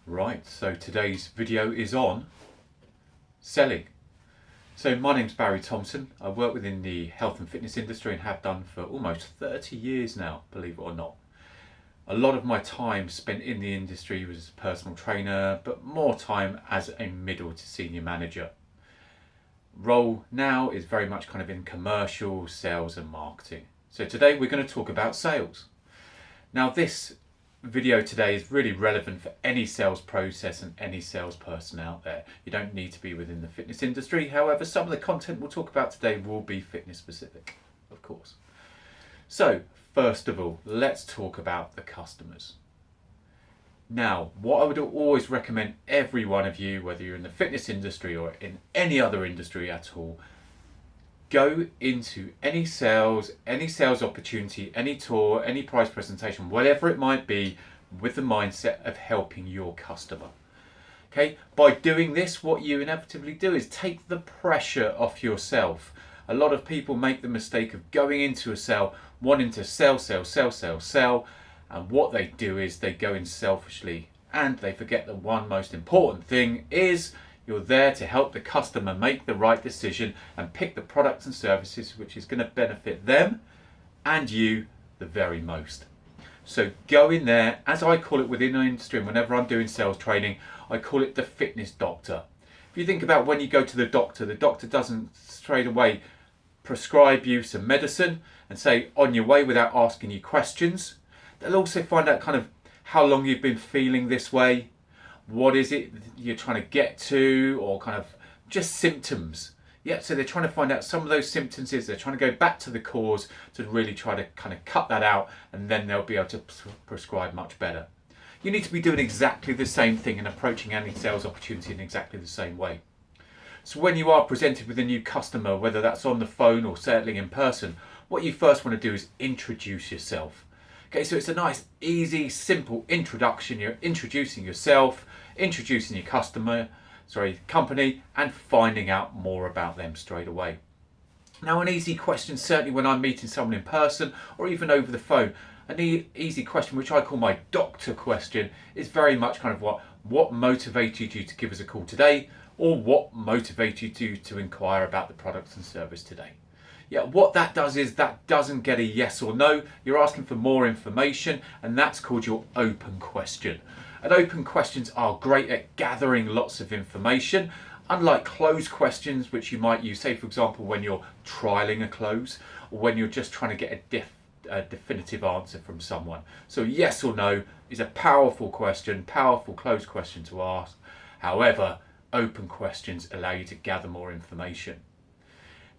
Right, so today's video is on selling. So my name's Barry Thompson. I work within the health and fitness industry and have done for almost 30 years now, believe it or not. A lot of my time spent in the industry was as a personal trainer, but more time as a middle to senior manager. Role now is very much kind of in commercial, sales and marketing. So today we're going to talk about sales. Now this video today is really relevant for any sales process and any salesperson out there. You don't need to be within the fitness industry. However, some of the content we'll talk about today will be fitness specific, of course. So first of all, let's talk about the customers. Now, what I would always recommend every one of you, whether you're in the fitness industry or in any other industry at all, go into any sales opportunity, any tour, any price presentation, whatever it might be, with the mindset of helping your customer. Okay, by doing this, what you inevitably do is take the pressure off yourself. A lot of people make the mistake of going into a sale, wanting to sell, and what they do is they go in selfishly and they forget the one most important thing is you're there to help the customer make the right decision and pick the products and services which is going to benefit them and you the very most. So go in there, as I call it within the industry, and whenever I'm doing sales training, I call it the fitness doctor. If you think about when you go to the doctor doesn't straight away prescribe you some medicine and say on your way without asking you questions. They'll also find out kind of how long you've been feeling this way. What is it you're trying to get to, or kind of just symptoms. Yeah, so they're trying to find out some of those symptoms. They're trying to go back to the cause to really try to kind of cut that out, and then they'll be able to prescribe much better. You need to be doing exactly the same thing and approaching any sales opportunity in exactly the same way. So when you are presented with a new customer, whether that's on the phone or certainly in person, what you first want to do is introduce yourself. Okay, so it's a nice, easy, simple introduction. You're introducing yourself, introducing your company, and finding out more about them straight away. Now, an easy question, certainly when I'm meeting someone in person or even over the phone, an easy question, which I call my doctor question, is very much kind of what motivated you to give us a call today, or what motivated you to inquire about the products and service today. Yeah, what that does is that doesn't get a yes or no. You're asking for more information, and that's called your open question. And open questions are great at gathering lots of information, unlike closed questions, which you might use, say, for example, when you're trialing a close or when you're just trying to get a definitive answer from someone. So yes or no is a powerful question, powerful closed question to ask. However, open questions allow you to gather more information.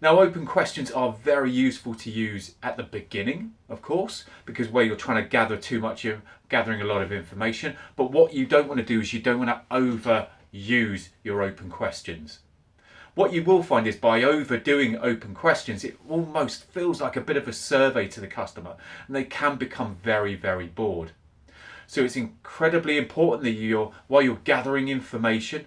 Now, open questions are very useful to use at the beginning, of course, because where you're trying to gather too much, you're gathering a lot of information. But what you don't want to do is you don't want to overuse your open questions. What you will find is by overdoing open questions, it almost feels like a bit of a survey to the customer, and they can become very, very bored. So it's incredibly important that while you're gathering information,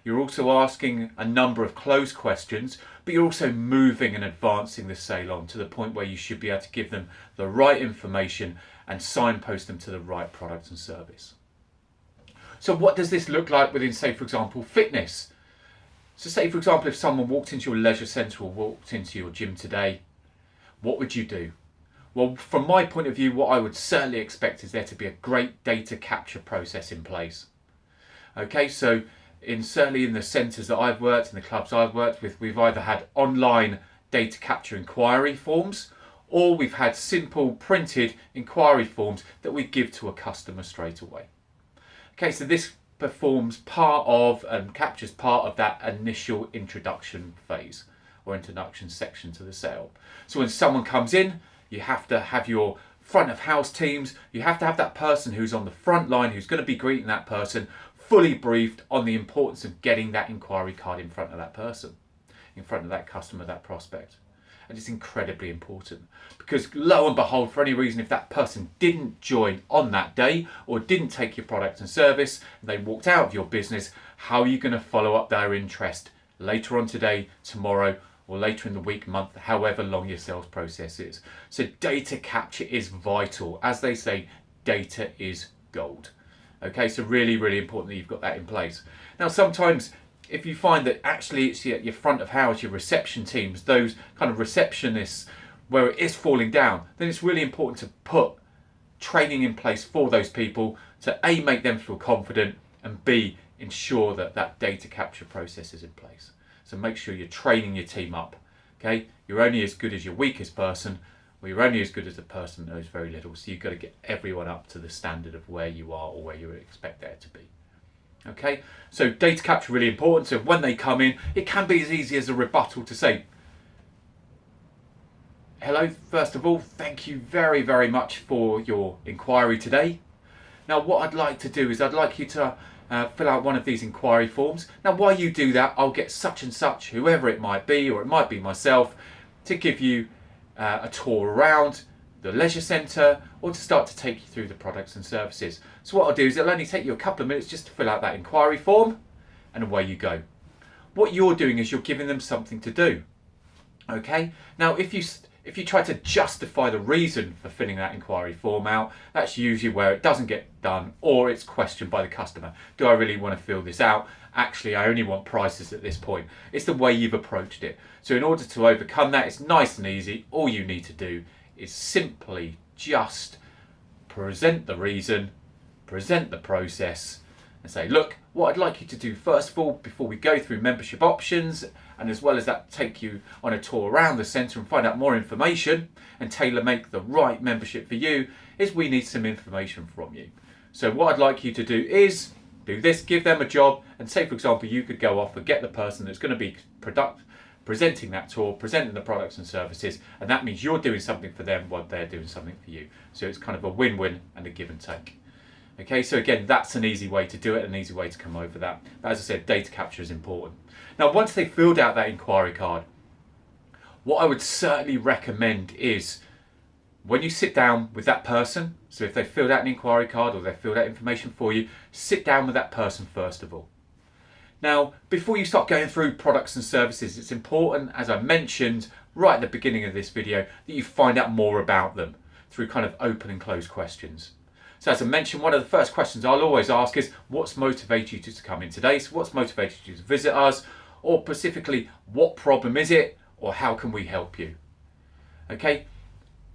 you're also asking a number of closed questions, but you're also moving and advancing the sale on to the point where you should be able to give them the right information and signpost them to the right product and service. So what does this look like within, say, for example, fitness? So say, for example, if someone walked into your leisure centre or walked into your gym today, what would you do? Well, from my point of view, what I would certainly expect is there to be a great data capture process in place. Okay, so certainly in the centres that I've worked, in the clubs I've worked with, we've either had online data capture inquiry forms, or we've had simple printed inquiry forms that we give to a customer straight away. Okay, so this performs part of and captures part of that initial introduction phase or introduction section to the sale. So when someone comes in, you have to have your front of house teams, you have to have that person who's on the front line who's going to be greeting that person fully briefed on the importance of getting that inquiry card in front of that person, in front of that customer, that prospect. And it's incredibly important because lo and behold, for any reason, if that person didn't join on that day or didn't take your product and service, and they walked out of your business, how are you going to follow up their interest later on today, tomorrow, or later in the week, month, however long your sales process is? So data capture is vital. As they say, data is gold. Okay, so really, really important that you've got that in place. Now, sometimes if you find that actually it's your front of house, your reception teams, those kind of receptionists, where it is falling down, then it's really important to put training in place for those people to A, make them feel confident, and B, ensure that that data capture process is in place. So make sure you're training your team up. Okay, you're only as good as your weakest person, or you're only as good as the person that knows very little. So you've got to get everyone up to the standard of where you are or where you expect there to be. Okay, so data capture really important. So when they come in, it can be as easy as a rebuttal to say, hello, first of all, thank you very, very much for your inquiry today. Now, what I'd like to do is I'd like you to fill out one of these inquiry forms. Now, while you do that, I'll get such and such, whoever it might be, or it might be myself, to give you a tour around the leisure centre or to start to take you through the products and services. So what I'll do is it'll only take you a couple of minutes just to fill out that inquiry form, and away you go. What you're doing is you're giving them something to do. Okay? Now, if you try to justify the reason for filling that inquiry form out, that's usually where it doesn't get done or it's questioned by the customer. Do I really want to fill this out? Actually, I only want prices at this point. It's the way you've approached it. So in order to overcome that, it's nice and easy. All you need to do is simply just present the reason, present the process, and say, look, what I'd like you to do first of all, before we go through membership options, and as well as that take you on a tour around the centre and find out more information and tailor make the right membership for you, is we need some information from you. So what I'd like you to do is do this, give them a job, and say for example you could go off and get the person that's going to be presenting that tour, presenting the products and services, and that means you're doing something for them while they're doing something for you. So it's kind of a win-win and a give and take. Okay, so again, that's an easy way to do it, an easy way to come over that. But as I said, data capture is important. Now, once they've filled out that inquiry card, what I would certainly recommend is when you sit down with that person, so if they've filled out an inquiry card or they've filled out information for you, sit down with that person first of all. Now, before you start going through products and services, it's important, as I mentioned right at the beginning of this video, that you find out more about them through kind of open and closed questions. So as I mentioned, one of the first questions I'll always ask is, what's motivated you to come in today? So what's motivated you to visit us? Or specifically, what problem is it? Or how can we help you? Okay,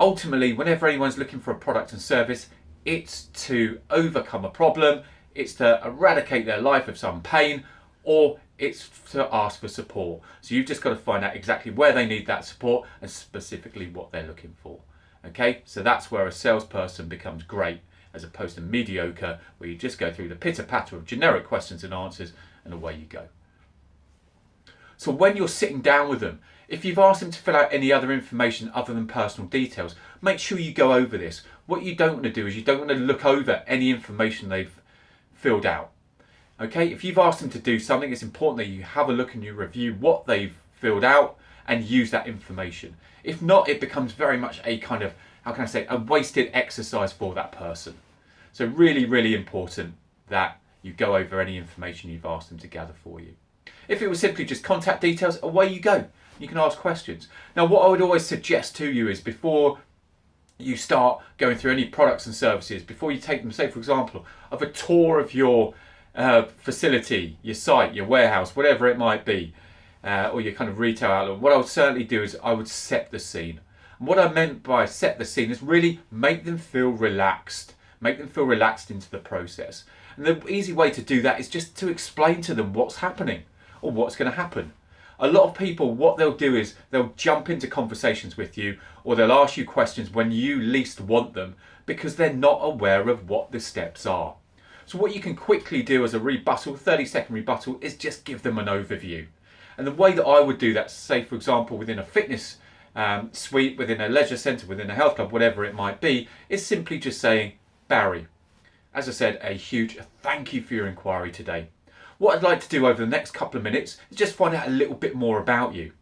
ultimately, whenever anyone's looking for a product and service, it's to overcome a problem, it's to eradicate their life of some pain, or it's to ask for support. So you've just got to find out exactly where they need that support and specifically what they're looking for. Okay, so that's where a salesperson becomes great, as opposed to mediocre, where you just go through the pitter-patter of generic questions and answers and away you go. So when you're sitting down with them, if you've asked them to fill out any other information other than personal details, make sure you go over this. What you don't want to do is you don't want to look over any information they've filled out. Okay, if you've asked them to do something, it's important that you have a look and you review what they've filled out and use that information. If not, it becomes very much a kind of, how can I say, a wasted exercise for that person. So really, really important that you go over any information you've asked them to gather for you. If it was simply just contact details, away you go. You can ask questions. Now, what I would always suggest to you is before you start going through any products and services, before you take them, say for example, of a tour of your facility, your site, your warehouse, whatever it might be, or your kind of retail outlet, what I would certainly do is I would set the scene. And what I meant by set the scene is really make them feel relaxed. Make them feel relaxed into the process. And the easy way to do that is just to explain to them what's happening or what's going to happen. A lot of people, what they'll do is they'll jump into conversations with you or they'll ask you questions when you least want them because they're not aware of what the steps are. So what you can quickly do as a rebuttal, 30-second rebuttal, is just give them an overview. And the way that I would do that, say for example within a fitness suite, within a leisure centre, within a health club, whatever it might be, is simply just saying, Barry, as I said, a huge thank you for your inquiry today. What I'd like to do over the next couple of minutes is just find out a little bit more about you.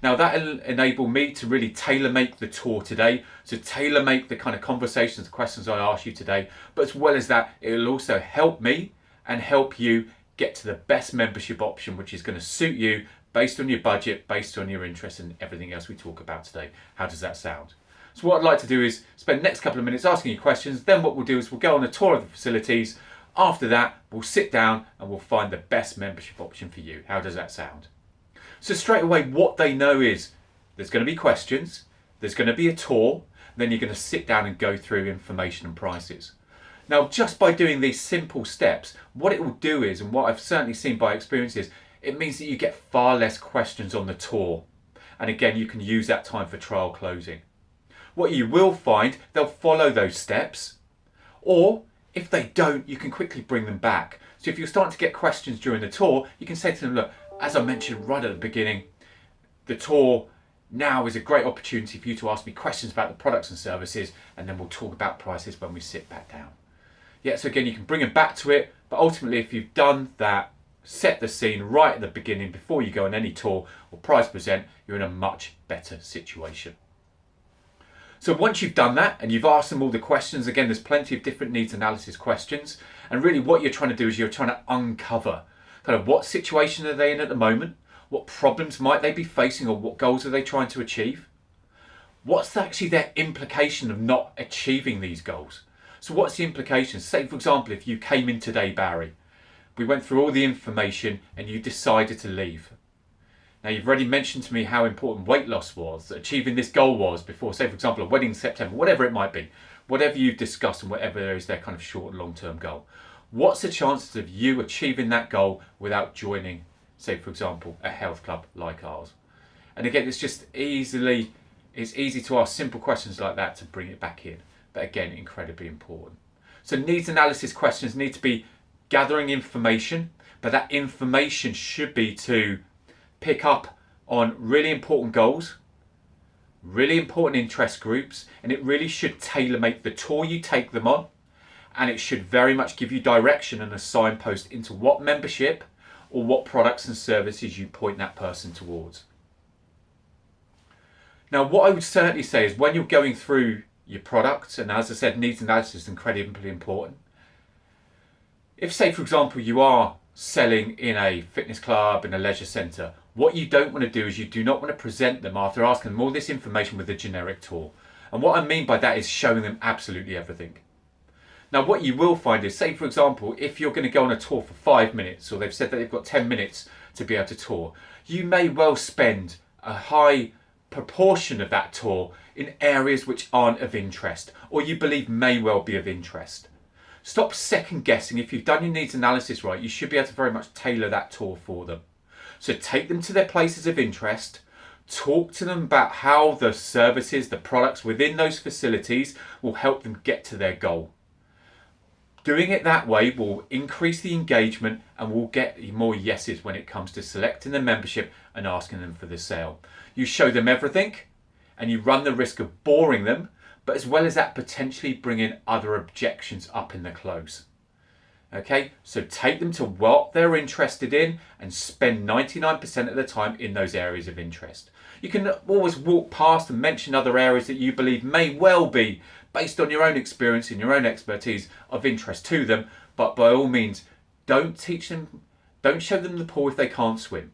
Now that'll enable me to really tailor make the tour today, so tailor make the kind of conversations, questions I ask you today, but as well as that, it'll also help me and help you get to the best membership option, which is going to suit you based on your budget, based on your interests and everything else we talk about today. How does that sound? So what I'd like to do is spend the next couple of minutes asking you questions. Then what we'll do is we'll go on a tour of the facilities. After that, we'll sit down and we'll find the best membership option for you. How does that sound? So straight away, what they know is there's going to be questions, there's going to be a tour, then you're going to sit down and go through information and prices. Now, just by doing these simple steps, what it will do is, and what I've certainly seen by experience is, it means that you get far less questions on the tour. And again, you can use that time for trial closing. What you will find, they'll follow those steps, or if they don't, you can quickly bring them back. So if you're starting to get questions during the tour, you can say to them, look, as I mentioned right at the beginning, the tour now is a great opportunity for you to ask me questions about the products and services, and then we'll talk about prices when we sit back down. Yeah, so again, you can bring them back to it, but ultimately if you've done that, set the scene right at the beginning before you go on any tour or price present, you're in a much better situation. So once you've done that and you've asked them all the questions, again, there's plenty of different needs analysis questions. And really what you're trying to do is you're trying to uncover kind of what situation are they in at the moment? What problems might they be facing, or what goals are they trying to achieve? What's actually their implication of not achieving these goals? So what's the implication? Say, for example, if you came in today, Barry, we went through all the information and you decided to leave. Now, you've already mentioned to me how important weight loss was, that achieving this goal was before, say, for example, a wedding in September, whatever it might be, whatever you've discussed and whatever is their kind of short and long-term goal. What's the chances of you achieving that goal without joining, say, for example, a health club like ours? And again, it's easy to ask simple questions like that to bring it back in. But again, incredibly important. So needs analysis questions need to be gathering information, but that information should be to pick up on really important goals, really important interest groups, and it really should tailor-make the tour you take them on, and it should very much give you direction and a signpost into what membership or what products and services you point that person towards. Now, what I would certainly say is when you're going through your products, and as I said, needs analysis is incredibly important. If, say, for example, you are selling in a fitness club, in a leisure centre, what you don't want to do is you do not want to present them after asking them all this information with a generic tour. And what I mean by that is showing them absolutely everything. Now, what you will find is, say, for example, if you're going to go on a tour for 5 minutes, or they've said that they've got 10 minutes to be able to tour, you may well spend a high proportion of that tour in areas which aren't of interest, or you believe may well be of interest. Stop second guessing. If you've done your needs analysis right, you should be able to very much tailor that tour for them. So take them to their places of interest, talk to them about how the services, the products within those facilities will help them get to their goal. Doing it that way will increase the engagement and will get more yeses when it comes to selecting the membership and asking them for the sale. You show them everything and you run the risk of boring them, but as well as that, potentially bring in other objections up in the close. Okay, so take them to what they're interested in and spend 99% of the time in those areas of interest. You can always walk past and mention other areas that you believe may well be, based on your own experience and your own expertise, of interest to them, but by all means, don't show them the pool if they can't swim.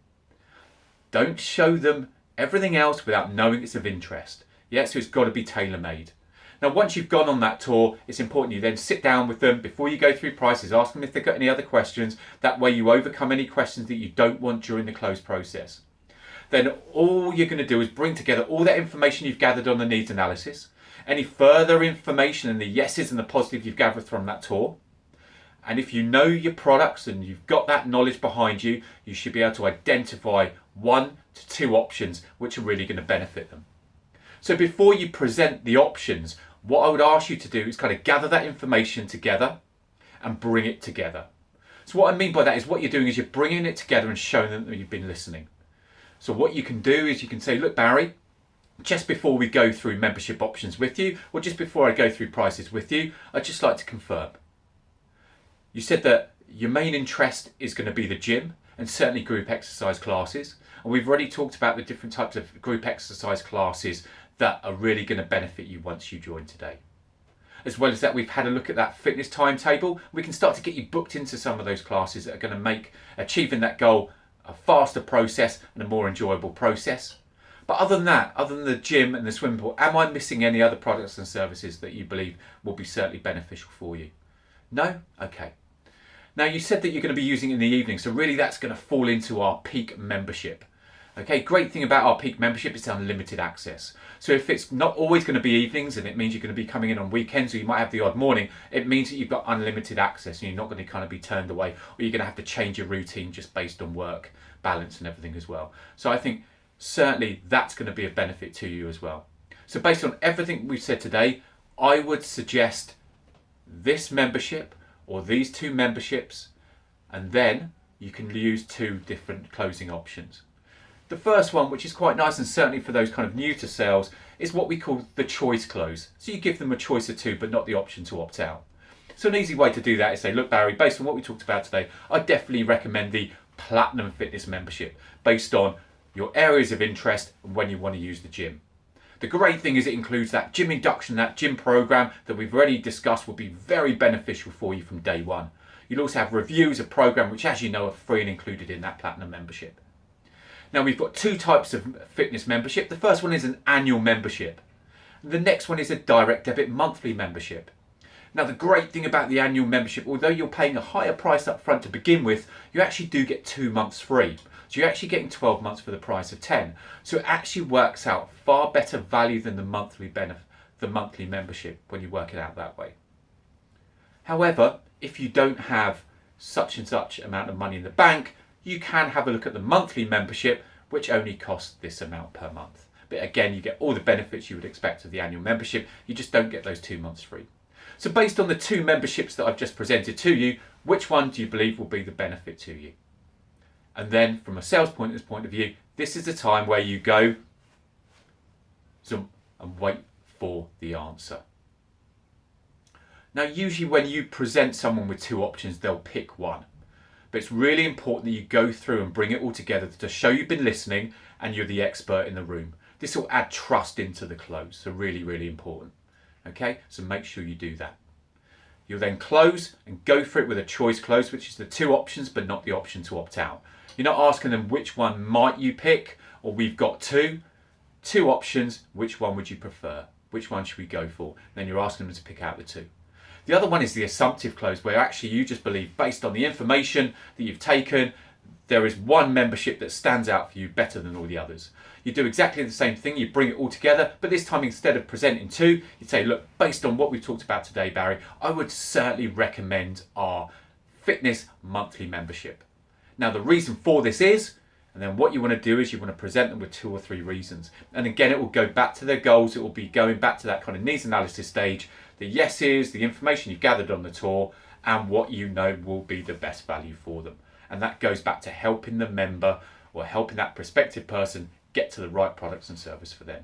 Don't show them everything else without knowing it's of interest. Yeah, so it's got to be tailor-made. Now, once you've gone on that tour, it's important you then sit down with them before you go through prices, ask them if they've got any other questions. That way you overcome any questions that you don't want during the close process. Then all you're going to do is bring together all that information you've gathered on the needs analysis, any further information and the yeses and the positives you've gathered from that tour. And if you know your products and you've got that knowledge behind you, you should be able to identify 1 to 2 options which are really going to benefit them. So before you present the options, what I would ask you to do is kind of gather that information together and bring it together. So what I mean by that is what you're doing is you're bringing it together and showing them that you've been listening. So what you can do is you can say, look, Barry, just before we go through membership options with you, or just before I go through prices with you, I'd just like to confirm. You said that your main interest is going to be the gym and certainly group exercise classes. And we've already talked about the different types of group exercise classes that are really going to benefit you once you join today. As well as that, we've had a look at that fitness timetable. We can start to get you booked into some of those classes that are going to make achieving that goal a faster process and a more enjoyable process. But other than that, other than the gym and the swimming pool, am I missing any other products and services that you believe will be certainly beneficial for you? No? Okay. Now, you said that you're going to be using it in the evening, so really that's going to fall into our peak membership. Okay, great thing about our peak membership is unlimited access. So if it's not always going to be evenings and it means you're going to be coming in on weekends or you might have the odd morning, it means that you've got unlimited access and you're not going to kind of be turned away, or you're going to have to change your routine just based on work balance and everything as well. So I think certainly that's going to be a benefit to you as well. So based on everything we've said today, I would suggest this membership or these two memberships, and then you can use two different closing options. The first one, which is quite nice and certainly for those kind of new to sales, is what we call the choice close. So you give them a choice of two, but not the option to opt out. So an easy way to do that is say, look, Barry, based on what we talked about today, I definitely recommend the Platinum Fitness membership based on your areas of interest and when you want to use the gym. The great thing is it includes that gym induction, that gym program that we've already discussed will be very beneficial for you from day one. You'll also have reviews of program, which as you know are free and included in that Platinum membership. Now we've got two types of fitness membership. The first one is an annual membership. The next one is a direct debit monthly membership. Now the great thing about the annual membership, although you're paying a higher price up front to begin with, you actually do get 2 months free. So you're actually getting 12 months for the price of 10. So it actually works out far better value than the monthly membership when you work it out that way. However, if you don't have such and such amount of money in the bank, you can have a look at the monthly membership, which only costs this amount per month. But again, you get all the benefits you would expect of the annual membership. You just don't get those 2 months free. So based on the two memberships that I've just presented to you, which one do you believe will be the benefit to you? And then from a sales pointer's point of view, this is the time where you go zoom and wait for the answer. Now, usually when you present someone with two options, they'll pick one. But it's really important that you go through and bring it all together to show you've been listening and you're the expert in the room. This will add trust into the close, so really, really important. Okay, so make sure you do that. You'll then close and go for it with a choice close, which is the two options, but not the option to opt out. You're not asking them which one might you pick, or we've got two options, which one would you prefer? Which one should we go for? Then you're asking them to pick out the two. The other one is the assumptive close, where actually you just believe based on the information that you've taken, there is one membership that stands out for you better than all the others. You do exactly the same thing, you bring it all together, but this time instead of presenting two, you say, look, based on what we've talked about today, Barry, I would certainly recommend our fitness monthly membership. Now the reason for this is, and then what you want to do is you want to present them with 2 or 3 reasons. And again, it will go back to their goals, it will be going back to that kind of needs analysis stage, the yeses, the information you've gathered on the tour, and what you know will be the best value for them. And that goes back to helping the member or helping that prospective person get to the right products and service for them.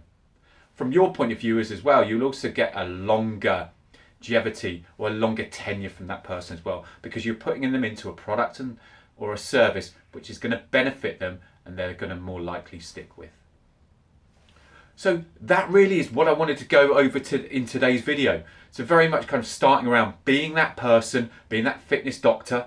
From your point of view as well, you'll also get a longer longevity or a longer tenure from that person as well, because you're putting them into a product or a service which is going to benefit them and they're going to more likely stick with. So that really is what I wanted to go over in today's video. So very much kind of starting around being that person, being that fitness doctor.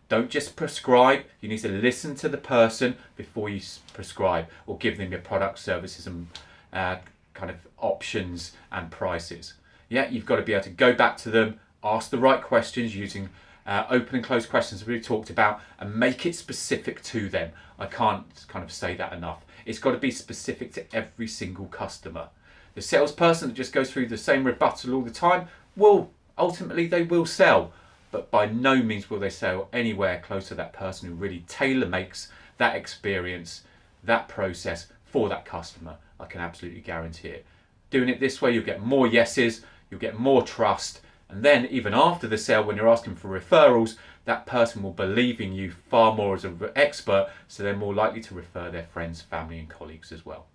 Don't just prescribe, you need to listen to the person before you prescribe or give them your product, services and kind of options and prices. Yeah, you've got to be able to go back to them, ask the right questions using open and closed questions that we talked about, and make it specific to them. I can't kind of say that enough. It's got to be specific to every single customer. The salesperson that just goes through the same rebuttal all the time, will ultimately they will sell, but by no means will they sell anywhere close to that person who really tailor makes that experience, that process for that customer. I can absolutely guarantee it. Doing it this way, you'll get more yeses, you'll get more trust, and then even after the sale, when you're asking for referrals, that person will believe in you far more as an expert, so they're more likely to refer their friends, family and colleagues as well.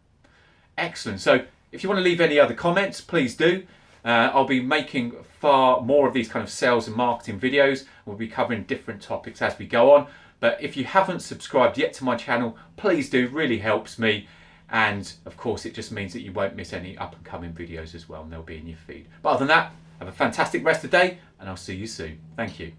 Excellent. So if you want to leave any other comments, please do. I'll be making far more of these kind of sales and marketing videos. We'll be covering different topics as we go on. But if you haven't subscribed yet to my channel, please do. It really helps me. And of course, it just means that you won't miss any up and coming videos as well, and they'll be in your feed. But other than that, have a fantastic rest of the day, and I'll see you soon. Thank you.